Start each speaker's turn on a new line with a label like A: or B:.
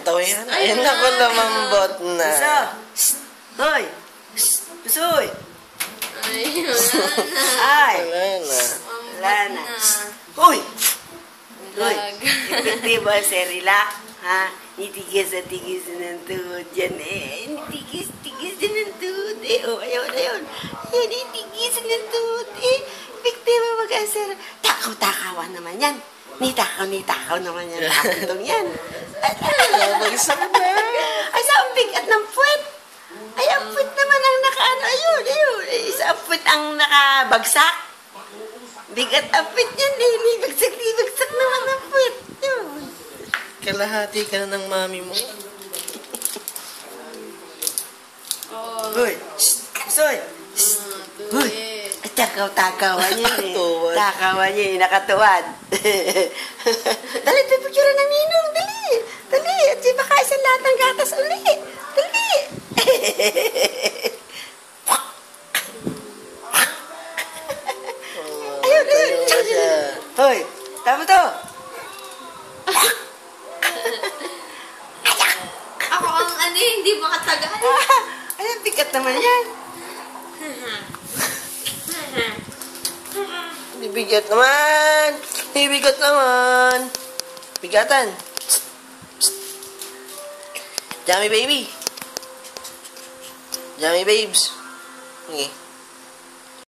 A: daw yan. Ay, naku, lumambot na.
B: Isa. Hoy. Pusoy.
C: Ay, wala na.
B: Ay.
A: Wala na.
B: Wala na. Hoy. Hoy.
C: Lag.
B: Epektibo ang serila. Ha? Nitigis ng tuhod yan eh. Nitigis din ng tuhod eh. O, ayun. Ayun, nitigis ng tuhod eh. Epektibo ang serila. Takaw-takawan naman yan. Nitakaw naman yan. Takotong yan.
A: Bagsak na.
B: Ay, sa ang bigat ng puwet. Ay, ang puwet naman ang nakaano. Ayun. Isa ang puwet ang nakabagsak. Bigat ang puwet yan eh. Bagsak naman ang puwet. Yun.
A: Kalahati ka na ng mami mo.
C: Oh.
B: Hoy. Soy. Hoy. Takaw-takawan niya eh.
A: Nakatuwad.
B: Takawan niya eh. Nakatuwad. Dali, pipicture ng ninong. Dali. At siya baka isang lahat ng gatas uli. Dali. Ayun. Hoy. Tama to.
C: Ako ang hindi makatagal.
B: Ay, ang bigat naman yan.
A: Bigat naman. Bigat naman. Bigatan. Jammy baby. Jammy babes. Okay.